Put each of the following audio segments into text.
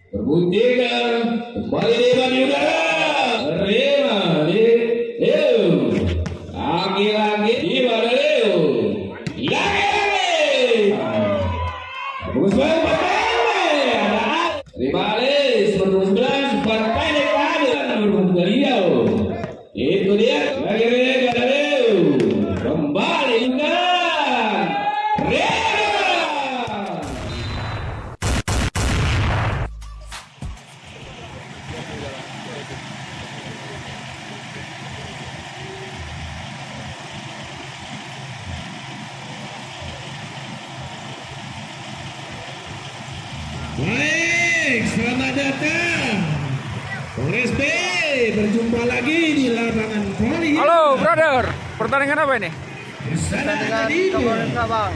Berbunyikan kembali di udara. Terima di lagi-lagi di mana lagi bagus banget terima kasih 19 partai dekade beliau itu dia lagi kembali dengan Baik, selamat datang Polres B. Berjumpa lagi di lapangan voli. Halo brother, pertandingan apa ini? Pertandingan Kabupaten Sabang.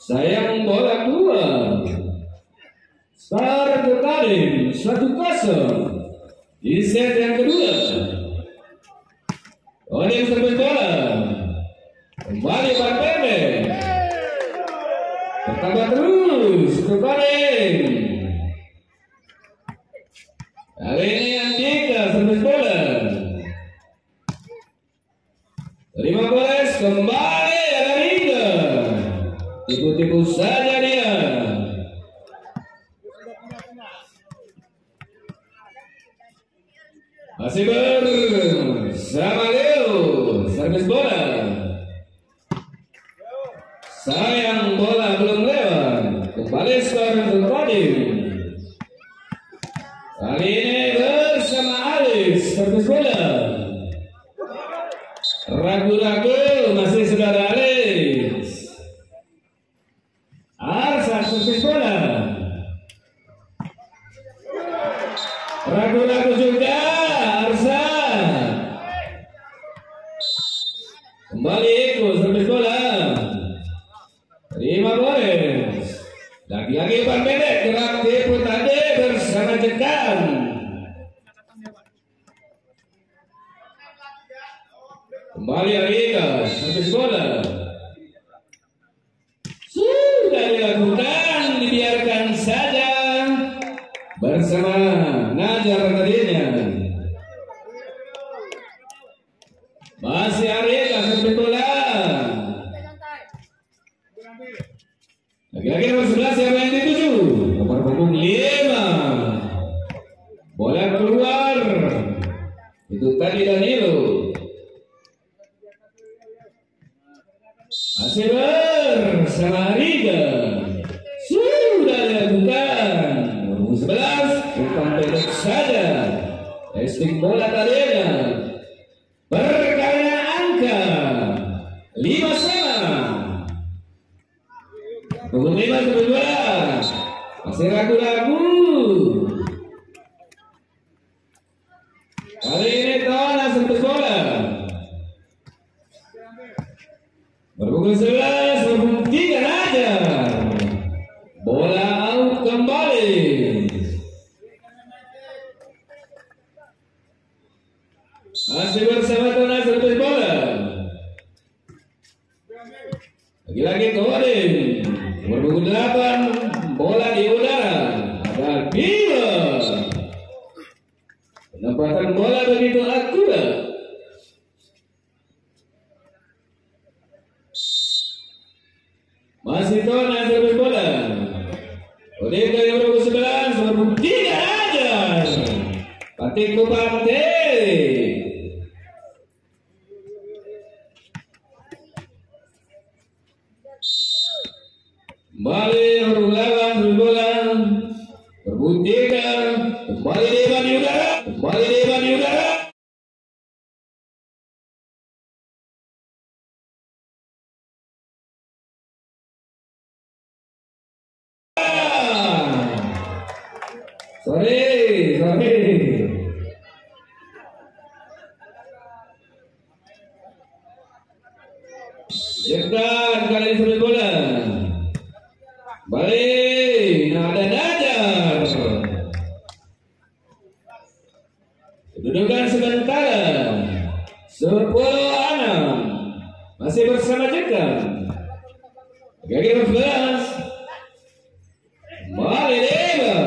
sayang bola 2 Star Berkarim 1-0 di set yang kedua. Oleh servis bola kembali Bartende bertambah terus Berkarim. Kali ini Andika servis bola terima bola kembali ada Hingga tipu-tipu saja dia. Masih bersama Leo servis bola. Sayang bola belum lewat. Kembali sekarang Berkarim. Kali ini bersama Alex servis bola. Ragu-ragu masih saudara Alex. Arsa servis bola. Ragu-ragu juga Arsa. Kembali Eko servis bola. Terima boles. Lagi-lagi Pak Medek gerak tipu tadi bersama Jekan. Kembali Arika servis bola. Sudah dilakukan, dibiarkan saja bersama Najar tadinya. Masih Arika servis bola. Lagi-lagi nomor 11 siapa yang dituju? Nomor punggung 5 11 umpan pendek saja. Testing bola tadinya berkarya angka 5 sama. Pukul 5-12 masih ragu-ragu. Kali ini Tona servis bola. Berpukul 11 berbukti aja. Bola out kembali. Masih bersama Tona servis bola. Lagi-lagi Kodim. Berpukul 8 bola di udara. Ada Bima. Penempatan bola begitu akurat. Masih Tona servis bola. Kodim dari berpukul 11 berbukti aja. Patik Kupante. Kembali berulang bola berbunyikan kembali depan udara, kembali depan udara. Sorry. Jekan kali ini servis bola. Balik, ada Najar. Kedudukan sementara 10-6 masih bersama Jekan. Gagi 11 Mari Dewa.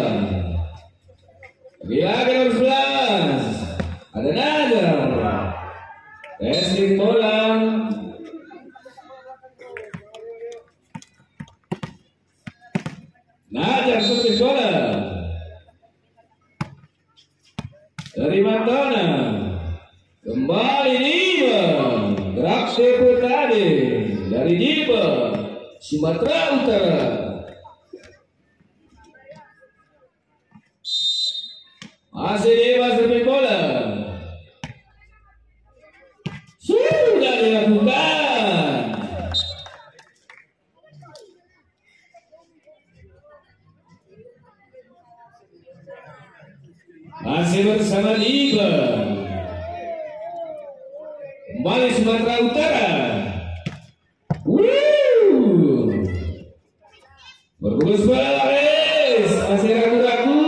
Lagi 11 ada Najar. Testing bola. Najar servis bola dari Tona. Kembali Diba. Gerak sepu tadi dari Diba Sumatera Utara. Masih Diba servis bola. Sudah dilakukan. Masih bersama Diba. Kembali Sumatera Utara. Berpukul 11 masih ragu-ragu.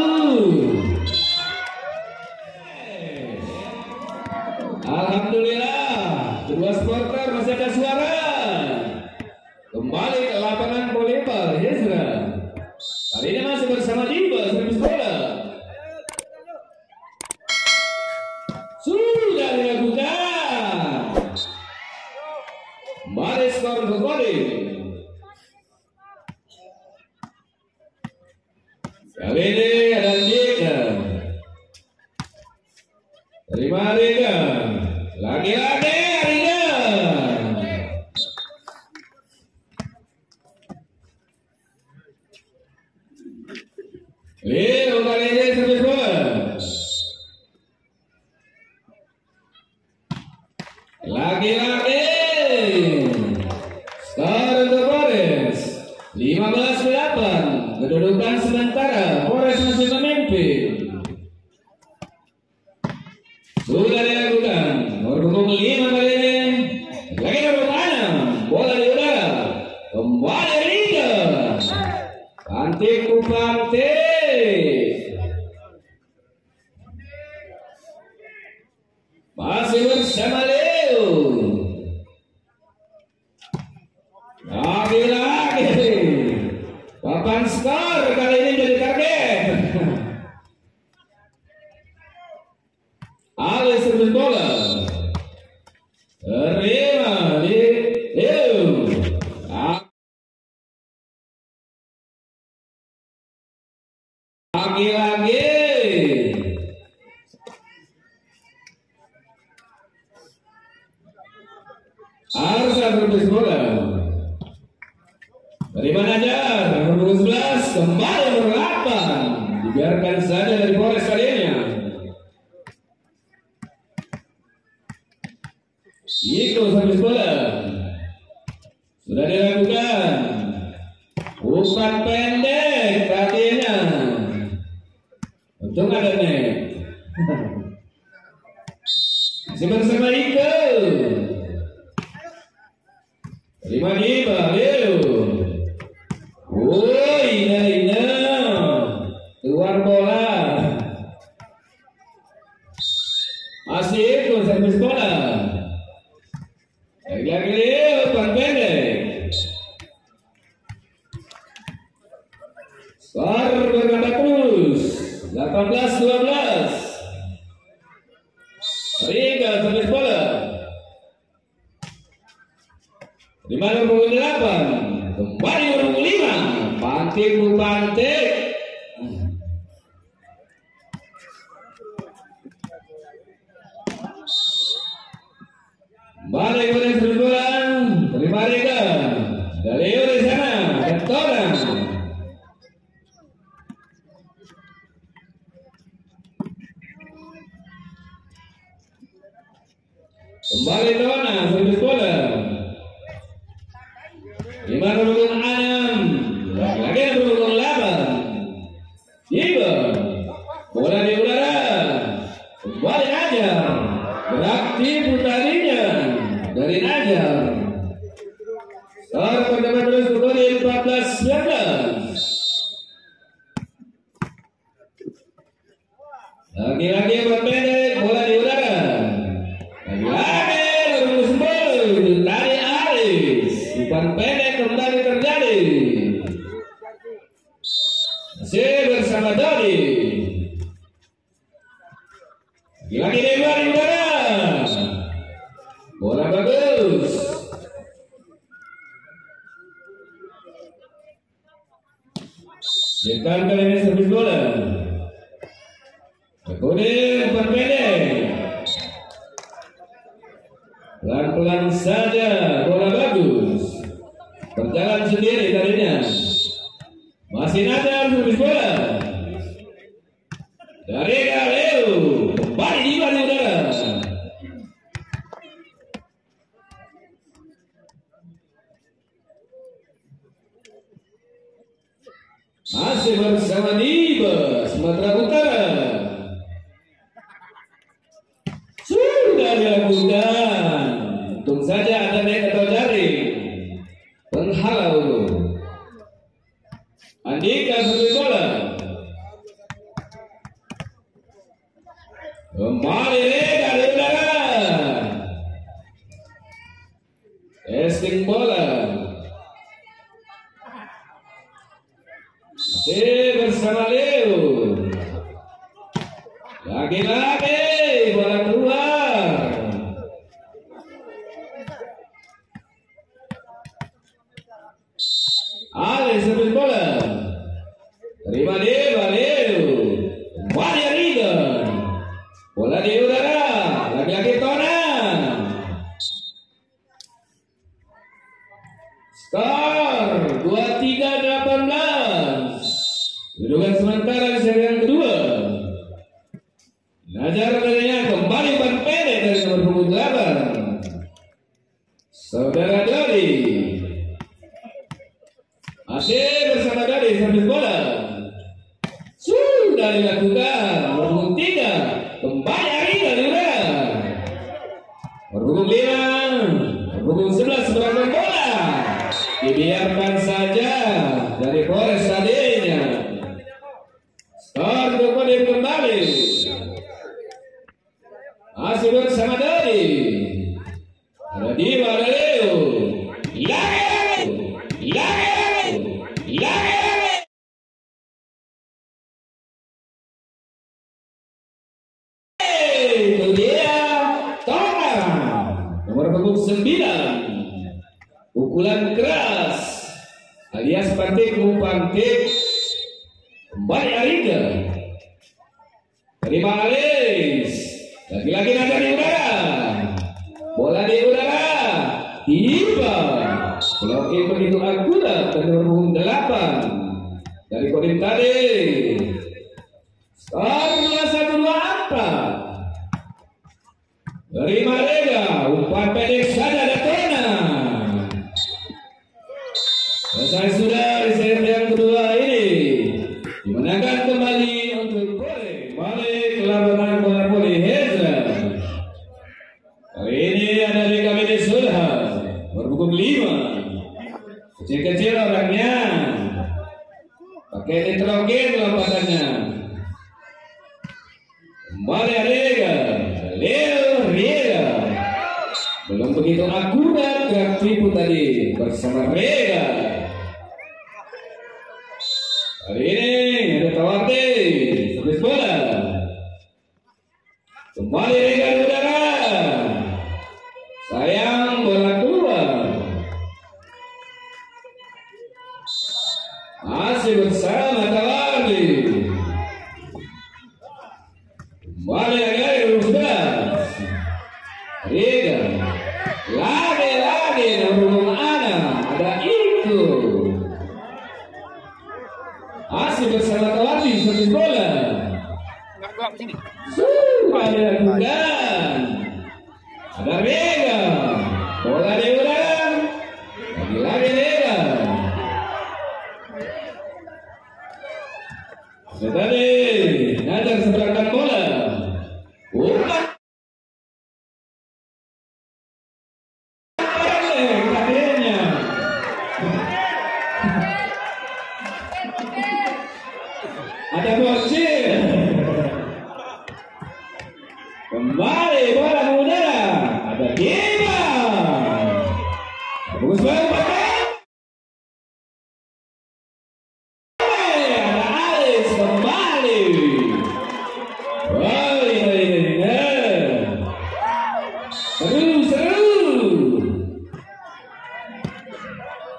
Alhamdulillah kedua supporter masih ada suara. Kembali ke lapangan volleyball Hezra. Kali ini masih bersama Diba servis bola. Sudah dilakukan. Kembali skor ke Kodim. Kali ini ada Liga. Terima Liga. Lagi-lagi Liga. Kali ini servis bola. Lagi-lagi skor untuk Polres 15-8. Kedudukan sementara Polres masih memimpin. Sudah dilakukan berpukul 5 kali ini. Lagi bermain bola di udara. Kembali Liga. Pantik Kupante. Masih bersama Leo. Lagi-lagi papan skor kali ini jadi target. Ali servis bola. Terima di Leo. Lagi-lagi Arsa servis bola. Dari mana aja? Nomor 11 kembali berlapan. biarkan saja dari Polres kalinya. Itu servis bola sudah dilakukan. Umpan pendek tadinya untung ada net. Masih bersama Iko. Terima Diba, Leo. Ina keluar bola. Masih Iko servis bola. Lagi-lagi Leo umpan pendek. Skor bertambah terus 18-12. Ringgal servis bola. 5-8 kembali 5. Pantik Pantik. Kembali kepada servis bola. Terima Ringgal dari sana dan Torang. Kembali Dona servis bola. 5-6 lagi 8. Diba bola di udara. Kembali Najar. Beraktif putarinya dari Najar. Skor bertambah terus kembali 14-19. Lagi-lagi berpendek bola di udara. Lagi-lagi terus bola dari Aris. Umpan pendek kembali terjadi. Masih bersama Dodi. Lagi-lagi di udara. Bola bagus. Jekan kali ini servis bola. Kemudian umpan pendek. Pelan-pelan saja bola bagus. Berjalan sendiri tadinya. Masih Najar servis bola. Dari Galeo. Kembali di udara. Masih bersama Diba Sumatera Utara. Sudah dilakukan. Untung saja ada net atau jaring penghalau. Andika servis bola. Kembali dari udara. Testing bola. Masih bersama Leo. Lagi-lagi bola keluar. Ali servis bola. Terima Diba Leo. Kembali Regan. Bola di udara. Lagi-lagi Tonan. Skor 23-18. Kedudukan sementara di seri yang kedua. Najar tadinya kembali umpan pendek dari nomor punggung 8. Saudara Dodi. Masih bersama Dodi servis bola. Sudah dilakukan nomor punggung 3. Kembali Arina di udara. Nomor punggung 5. Nomor punggung 11 berangkat bola. Dibiarkan saja dari Polres tadinya. Skor kembali. Masih bersama Dodi. Ada Diba, ada Leo. Itu dia Tonga. Nomor punggung 9. Pukulan keras alias pantik umpantik. Kembali Ariga. Terima Alis. Lagi-lagi Najar di udara. Bola di udara. Diba. Blokir begitu akurat dari nomor 8 dari Kodim tadi. Skor 1-2-4. Dari Marega, umpan pendek saja Datona. Selesai sudah di set yang kedua ini. Dimenangkan kembali untuk Bole. Balik lapangan bola Bole Hezra. Kali ini ada Rekabede Sulha berpukul 5. Kecil-kecil orangnya. Pakai nitrogen lompatannya. Kembali Rega. Leo Rega. Belum begitu akurat gerak tripu tadi bersama Rega. Kali ini ada Tawate. Servis bola. Kembali Rega di udara. Sayang bola keluar. Masih bersama Tawate. Kembali Rega di udara. Rega. Lagi nomor ada itu. Masih bersama Tawati servis bola. Enggak sini. Ada Gugan. Ada Rega. Bola di udara. Lagi Rega. Tadi Najar seberangkan bola. Bukan. Ada bocil. Kembali bola ke udara. Ada Gima. Bagus banget. Ada Alis kembali. Seru.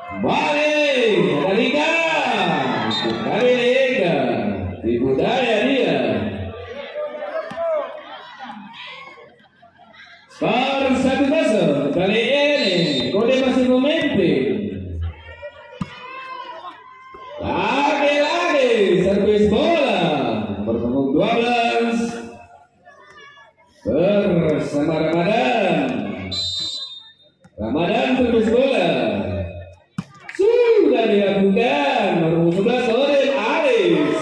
Kembali. Ada Liga. Kembali Liga. Di budaya dia. Skor 1-0. Kali ini Kode masih memimpin. Lagi servis bola nomor punggung 12 bersama Ramadan servis bola sudah dilakukan nomor 11 oleh Aris.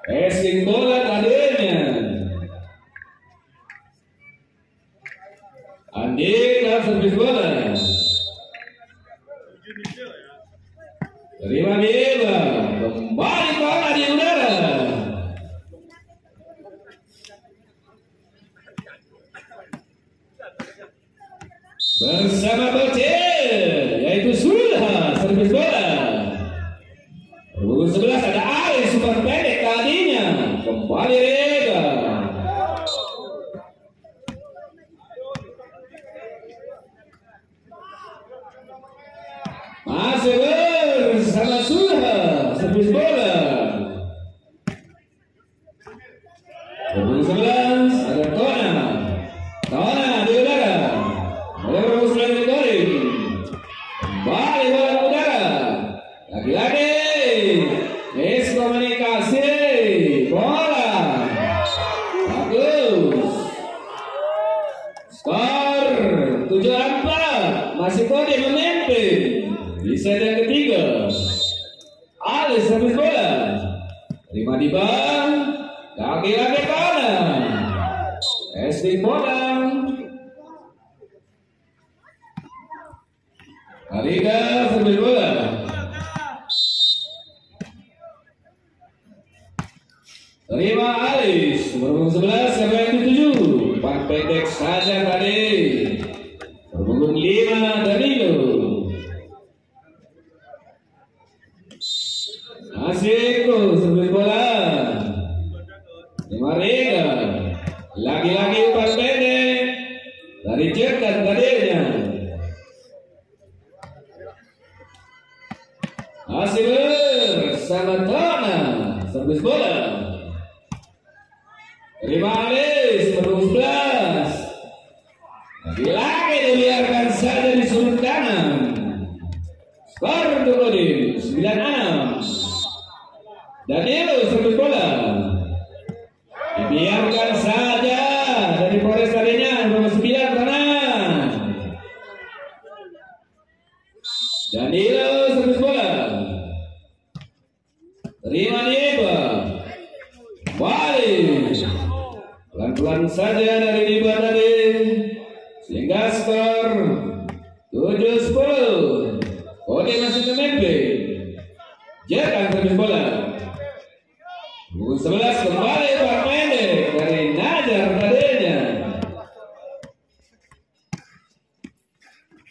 Passing bola tadinya Andika servis bola. Terima Dewa. Kembali bola di udara. Bersama Bocil yaitu Sulha servis bola. Punggung 11 ada Aris super pendek tadinya. Kembali Rega. Masih bersama Sulha servis bola. Punggung 11 ada Tona di udara. Oleh Ramos Lani Goreng. Kembali bola ke udara. Lagi-lagi miskomunikasi bola. Bagus. Skor 7-4. Masih Kode memimpin. Di set yang ketiga. Alis servis bola. Terima di bang. Lagi-lagi kanan. Testing bola. Ariga servis bola. Terima Alis. Nomor 11 siapa yang dituju? Umpan pendek saja tadi. Punggung 5 Danilo. Asiko servis bola. Terima Rega. Lagi-lagi umpan pendek dari Jekan tadinya. Masih bersama Tona servis bola. Terima Alis nomor 11. Lagi-lagi dibiarkan saja di sudut kanan. Skor Tugodin 9-6. Danilo servis bola. Biarkan saja dari Polres tadinya nomor 9 kanan. Danilo servis bola. Terima Diba. Balik. Pelan-pelan saja dari Diba tadi. Sehingga skor 7-10. Kode masih memimpin. Jalan servis bola. 11 kembali Pak Pendek dari Najar tadinya.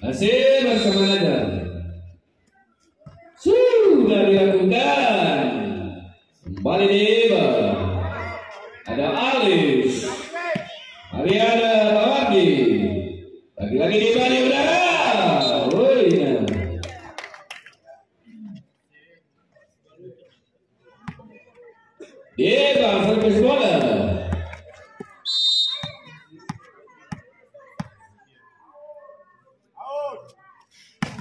Masih bersama Najar. Sudah dilakukan. Kembali Diba. Ada Alis. Ariana Tawardi. Lagi-lagi Diba di udara. Diba servis bola.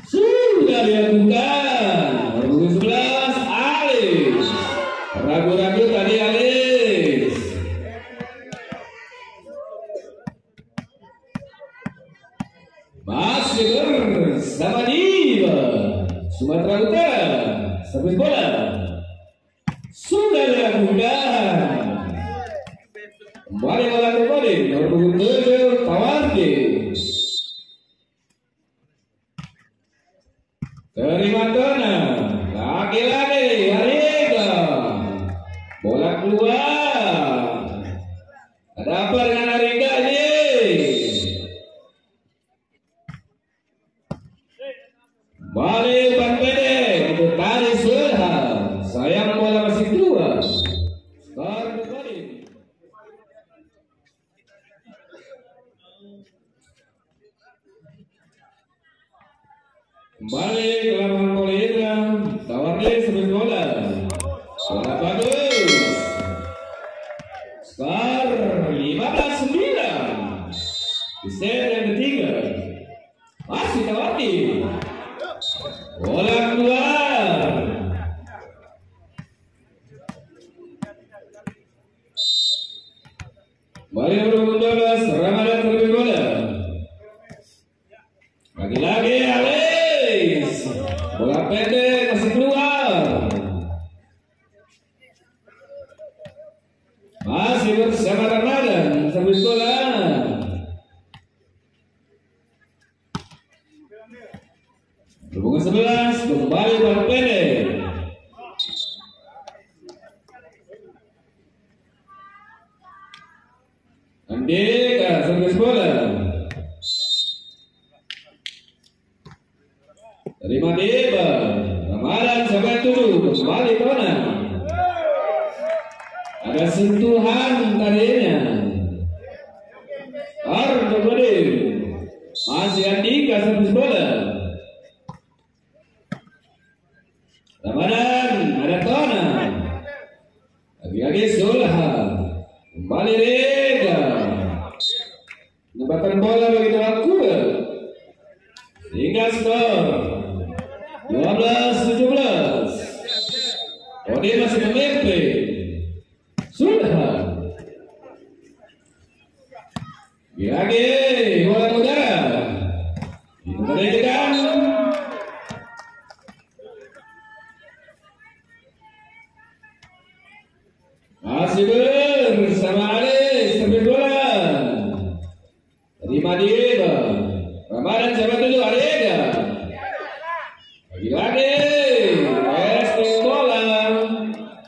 Sudah dilakukan. Nomor 11 Alis. Ragu-ragu tadi Alis. Masih bersama Diba. Sumatera Utara servis bola. Sudah dilakukan. Kembali bola kembali nomor 7 Tawardi. Terima Dona. Lagi-lagi Ariega. Bola keluar. Ada apa dengan Ariega ini? Kembali Pak Pendek. Itu tadi sudah. Sayang bola masih keluar. Skor kembali. Kembali ke lapangan Polhidra. Tawardi servis bola. Bola bagus. Skor 15-9. Di set yang ketiga. Masih Tawardi. Bola keluar. Kembali nomor 12 Ramadan servis bola. Lagi-lagi Alis. Bola pendek masih keluar. Masih bersama Ramadan servis bola. Hubungan 11 kembali bola pendek. Andika servis bola. Terima Diba. Ramadan sampai 7 kembali Dona. Ada sentuhan tadinya. Kembali. Masih Andika servis bola. Ramadan ada Dona. Lagi-lagi Sulha. Kembali Rega. Menempatkan bola bagi Dawakura. Hingga skor 12-17. Kode masih memimpin. Sudah. Lagi bola udara. Dikembalikan. Masih bersama Alis servis bola. Terima Diba. Ramadan sampai 7 Ariega. Lagi-lagi testing bola.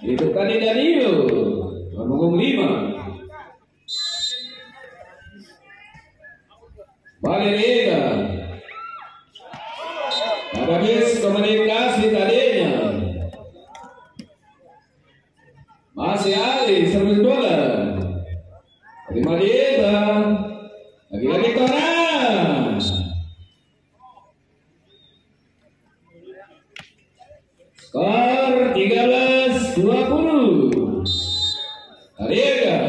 Itu tadi Danilo nomor 5. Balik Ariega. Habis komunikasi tadinya. Masih Ali servis bola. Terima Diba. Lagi-lagi Toran. Skor 13-20. Ariega.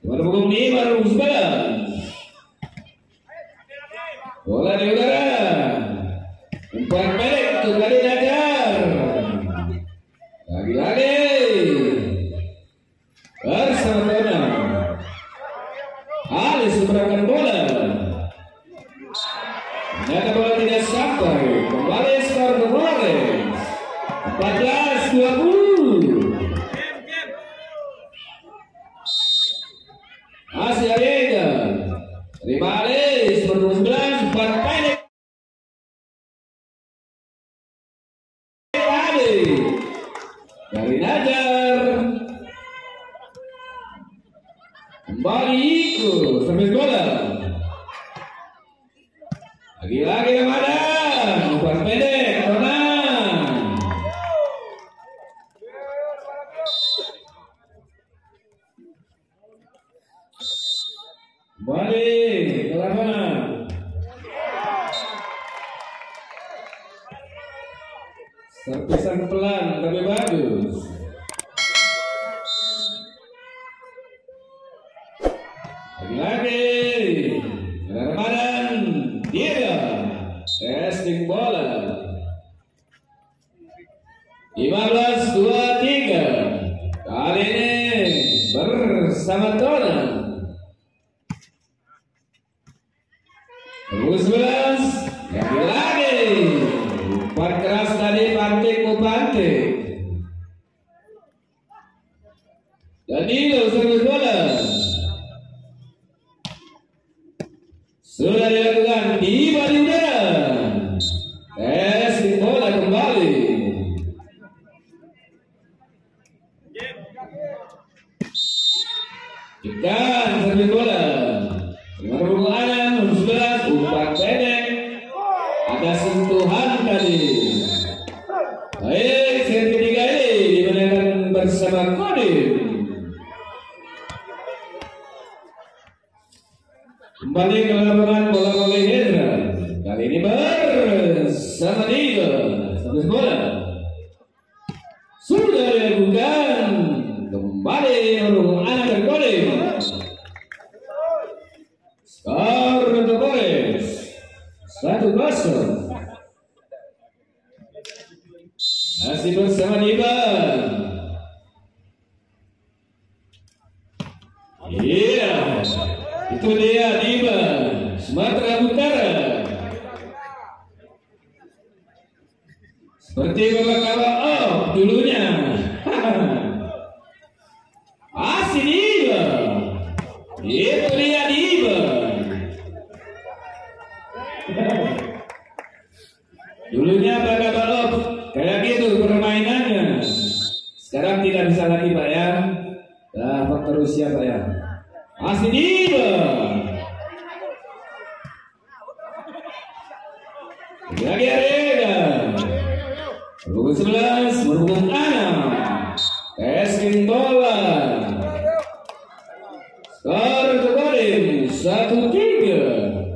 Nomor 5 11. Bola di udara. Umpan pendek kembali Najar. Lagi-lagi Kembali ikut servis bola. Lagi-lagi Ramadan, umpan pendek, tenang. Kembali ke lapangan. Servisan pelan tapi bagus. Lagi-lagi Ramadan dia testing bola 15-23 kali ini bersama Tona 11 lagi umpan keras tadi pantik Danilo servis bola sudah dilakukan tiba di udara. Testing bola kembali. Ikan servis bola. Dengan hubungan 11 umpan pendek. Ada sentuhan tadi. Baik, set ketiga ini dimenangkan bersama Kodim. Kembali ke lapangan bola oleh Hendra. Kali ini bersama dia servis bola sudah dilakukan kembali menurut anak terkodim. Skor untuk Boris 1-0. Masih bersama Diban. Iya, itu dia Diban Sumatera Utara. Seperti babak awal dulunya. Masih Diban. Itu dia Diban. Dulunya babak awal kayak gitu permainannya. Sekarang tidak bisa lagi Pak ya. Nah, faktor usia Pak ya. Masih Diba. Lagi Areda. Berhubung 11, berhubung 6. Testing bola. Skor kembali 1-3.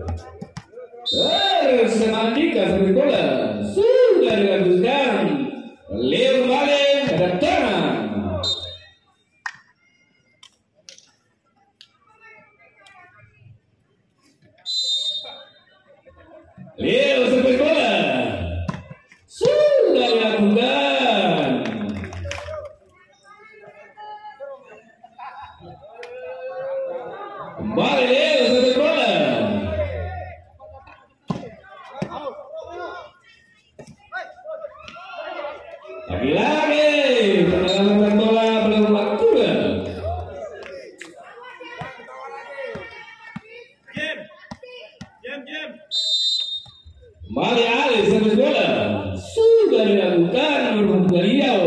Bersama Andika servis bola sudah dilakukan. Leo balik ke tangan. Leo servis bola sudah dilakukan. Kembali Leo servis bola. Lagi-lagi penanganan bola belum akurat. Kembali alih servis bola sudah dilakukan menurut beliau.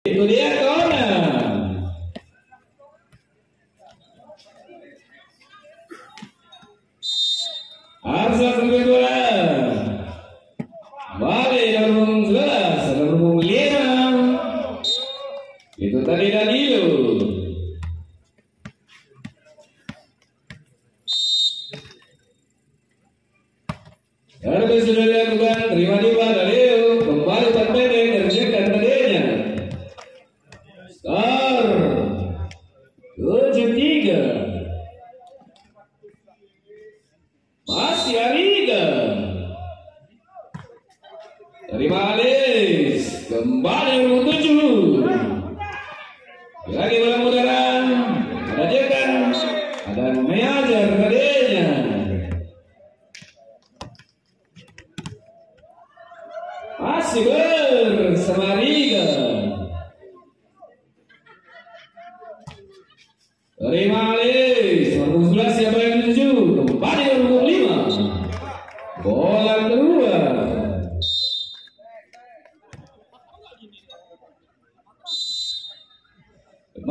Itu dia Kona. Arsa servis bola. Kembali nomor 11, nomor 5. Itu tadi Danilo. Harus sudah dilakukan, terima Diba Leo kembali pendek kerjakan tadinya. Skor 7-3. Masih Ariga. Terima Alis kembali nomor 7. Lagi bola mudaran. Ada Jekan, ada Meajar tadinya. Masih bersama Riga. Terima Alis nomor 11 siapa yang menuju kembali nomor 5. Bola kedua.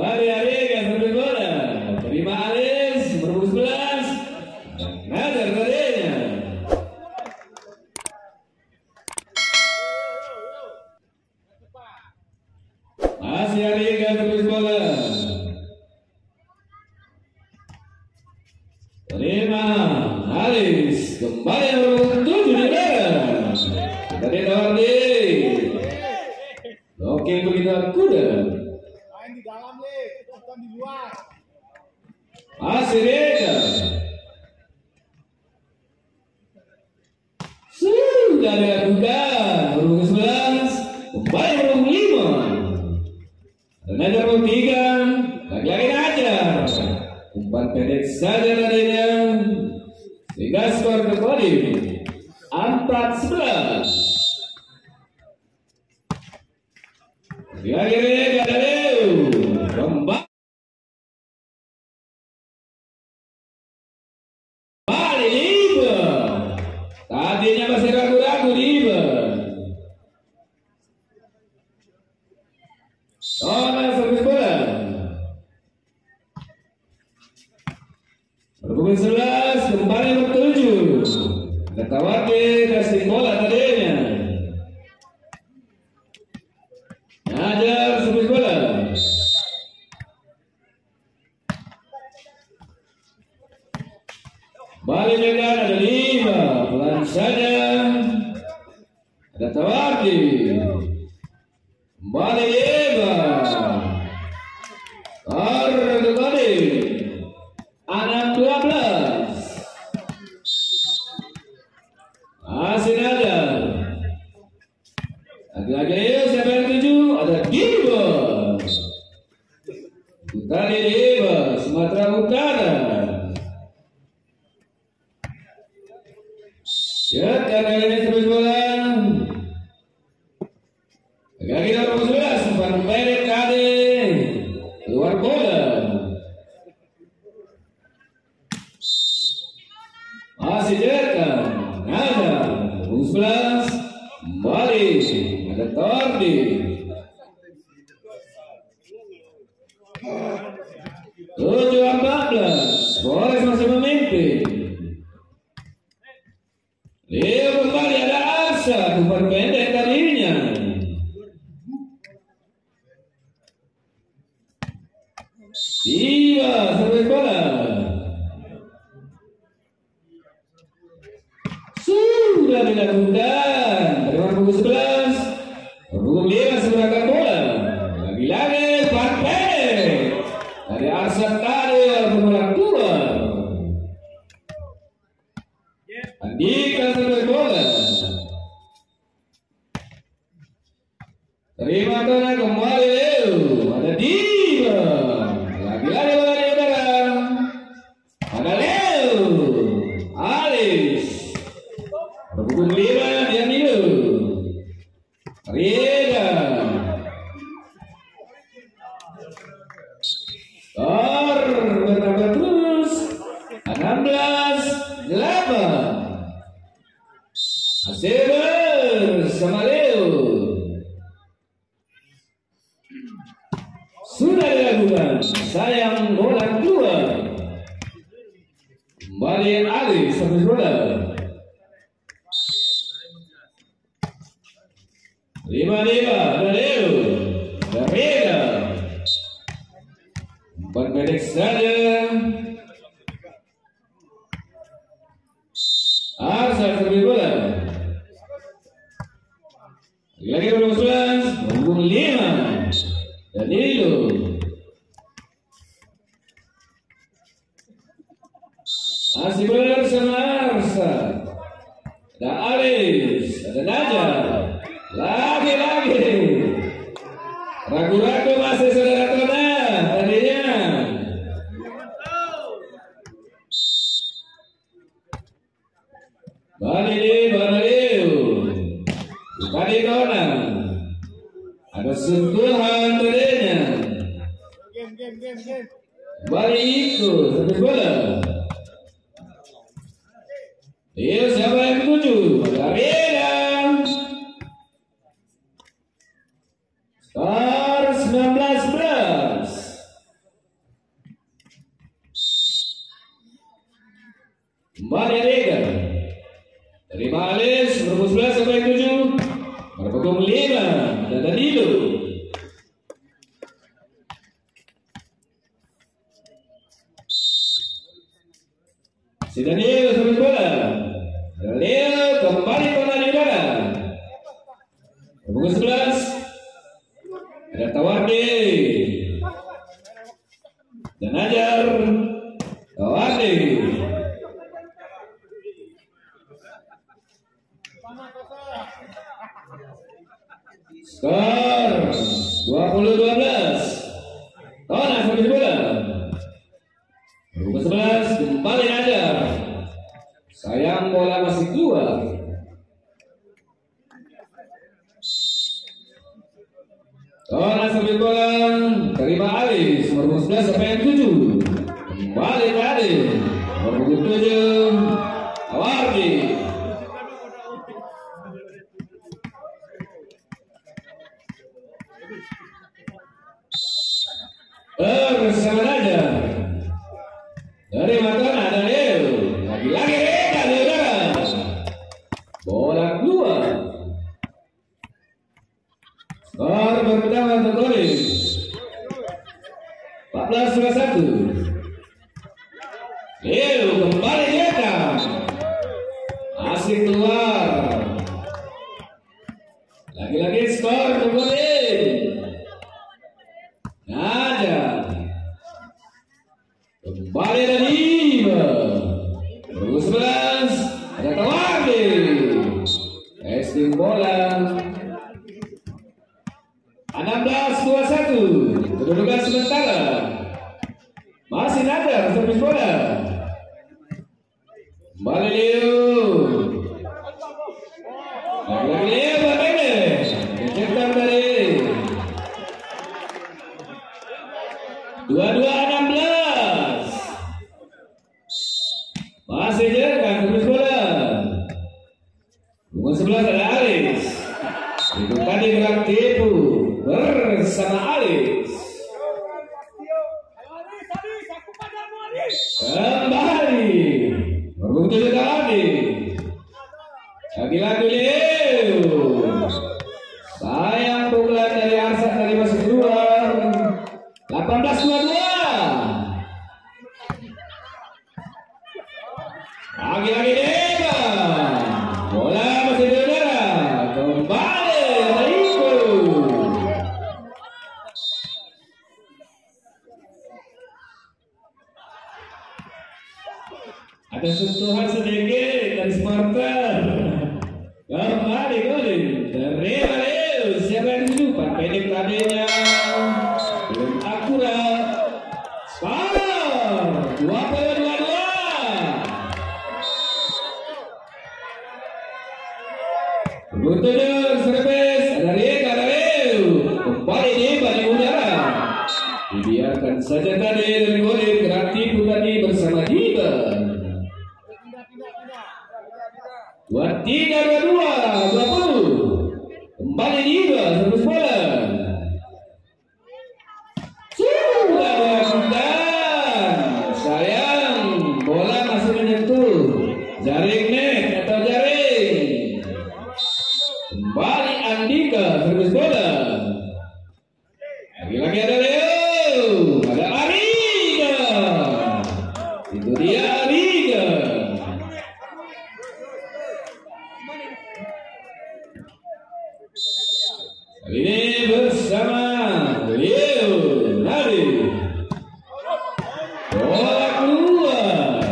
Kembali Ariga servis bola. Terima Alis nomor 11. Nazar tadinya. Masih Ariga servis bola. Terima Alis kembali nomor 7 di dalam. Tadi Tawardi. Oke begitu kuda. Main di dalam nih, bukan di luar. Masih Rega. Sudah dilakukan nomor 11 kembali nomor 5. Tenaga nomor 3 lagi-lagi Najar. Umpan pendek saja tadinya sehingga skor kembali 4-11. Lagi Rega dari kembali Liba. Tadinya masih ragu-ragu Liba. Sona servis bola. Berhubungan 11 kembali nomor 7. Ada Tawardi kasih bola tadinya. Najar servis bola. Balik Medan ada 5. Pelan saja. Ada Tawardi. Kembali Eba. Kembali 6-12. Masih Najar. Lagi-lagi Leo siapa yang 7? Ada Diba. Tadi Diba Sumatera Utara. Sekarang ini terus bola. Lagi nomor 11 umpan pendek tadi keluar bola. Masih dekat. Ada nomor 11 kembali ada Tawardi. 7-14. Polres masih memimpin. Leo kembali ada Asa umpan pendek tadinya. Diba servis bola. Sudah dilakukan. Terima pukul 11. Pukul 5 seberangkat bola. Lagi-lagi umpan pendek dari Asa tadi bola keluar. Andika servis bola. Terima tanah kembali Leo. Ada Diba. Lagi-lagi bola di udara. Ada Leo. Alis. Pukul 5 dia Nilu. Rieda. Skor bertambah terus 16-8. Masih bersama Leo. Sudah dilakukan. Sayang bola keluar. Kembali Ali servis bola. 5-5 ada Leo. Berbeda. Umpan pendek saja. Arsa servis bola. Lagi nomor 11 nomor 5 Danilo. Masih bersama Arsa. Ada Alis, ada Najar. Lagi-lagi ragu-ragu masih saudara Tona tadinya. Baliu Tadi Tona ada sentuhan tadinya. Game. Bali ikut servis bola. Iya siapa yang ketujuh? Arena. Skor 19-11. Rukun 5 Danilo. Si Danilo sampai bola. Danilo kembali bola di udara. Rukun 11 ada Tawardi dan Ajar. Tawardi skor 20-12. Tona sampai bola. Rukun 11 kembali Ajar. Sayang bola masih keluar. Tona sampai bola. Terima Alis nomor 11 sampai 7. Kembali ke Alis nomor 7 Tawardi. Bersama aja dari Matona ada Leo. Lagi-lagi Reda di udara. Bola keluar. Skor pertama untuk Koris 14-21. Leo kembali datang. Masih keluar. Lagi-lagi skor untuk Koris. Ada kembali dari Rukun 11 ada Tawardi. Testing bola 16-21. Kedudukan sementara masih Nadar servis bola. Kembali Leo. Lagi-lagi Leo bermain. Diciptakan dari 22-16. Masih jalan terus bola. Rukun 11 ada Alis. Itu tadi gerak tipu bersama Alis. Kembali Rukun 7 Tawardi. Lagi-lagi Leo. Sayang pukulan dari Arsa tadi masih keluar. 18-22. Lagi-lagi Deva. Bola masih di udara. Kembali Rico. Ada sentuhan sedikit dari supporter. Kembali golin dari Leo. Siapa yang dituju? Pendek tadinya. Belum akurat. Skor 20-22. Bertujuh servis dari Karel. Kembali di udara. Dibiarkan saja tadi dari golin gerak tipu tadi bersama Diba. 23-22. Kembali Diba servis bola. Sudah dilakukan. Sayang bola masih menyentuh jaring net atau jaring. Kembali Andika servis bola. Lagi-lagi ada Leo. Ada Ariga. Itu dia Ariga. Kali ini bersama Leo lari. Bola keluar.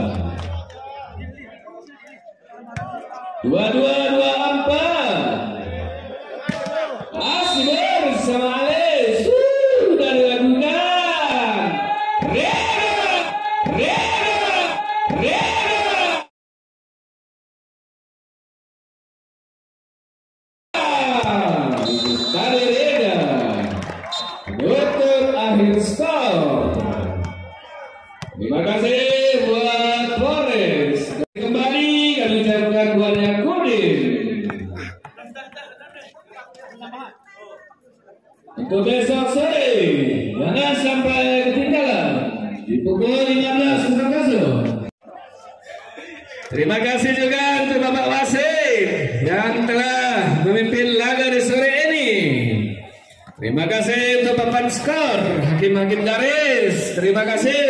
22-24. Masih bersama Alex. Sudah dilakukan. Reda. Dari Reda. Menutup akhir skor. Terima kasih buat Flores. Kembali kami ucapkan buatnya Kudin. Untuk besok sore jangan sampai ketinggalan di pukul 15.00. Terima kasih juga untuk Bapak Wasit yang telah memimpin laga di sore Terima kasih untuk papan skor hakim-hakim garis. Terima kasih.